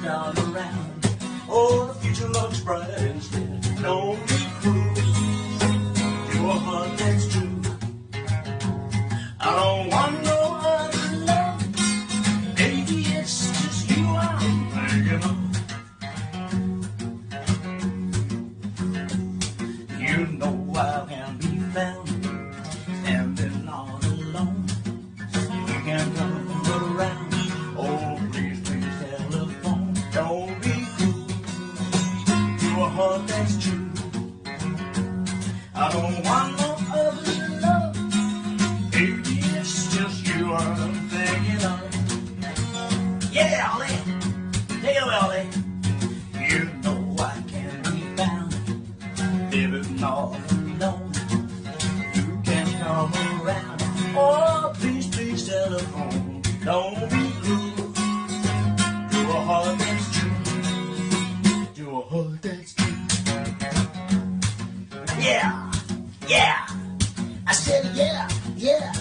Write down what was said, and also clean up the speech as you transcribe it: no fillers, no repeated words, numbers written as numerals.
round and round. Oh, the future looks bright instead. Don't be cruel to a heart that's true. I don't want no other love. Baby, it's just you I'm thinking of. You know I can be found standing all alone. You can come around. Oh, please, please, telephone. Don't be cruel to a heart that's true. I don't want no other love. Baby, it's just you I'm thinking of. Yeah, Ollie. Take it away, Ollie. You know I can be found living all alone. You can come around. Oh, please, please, telephone. Don't be cruel to a heart that's true. To a heart that's true. Yeah, yeah. I said yeah, yeah.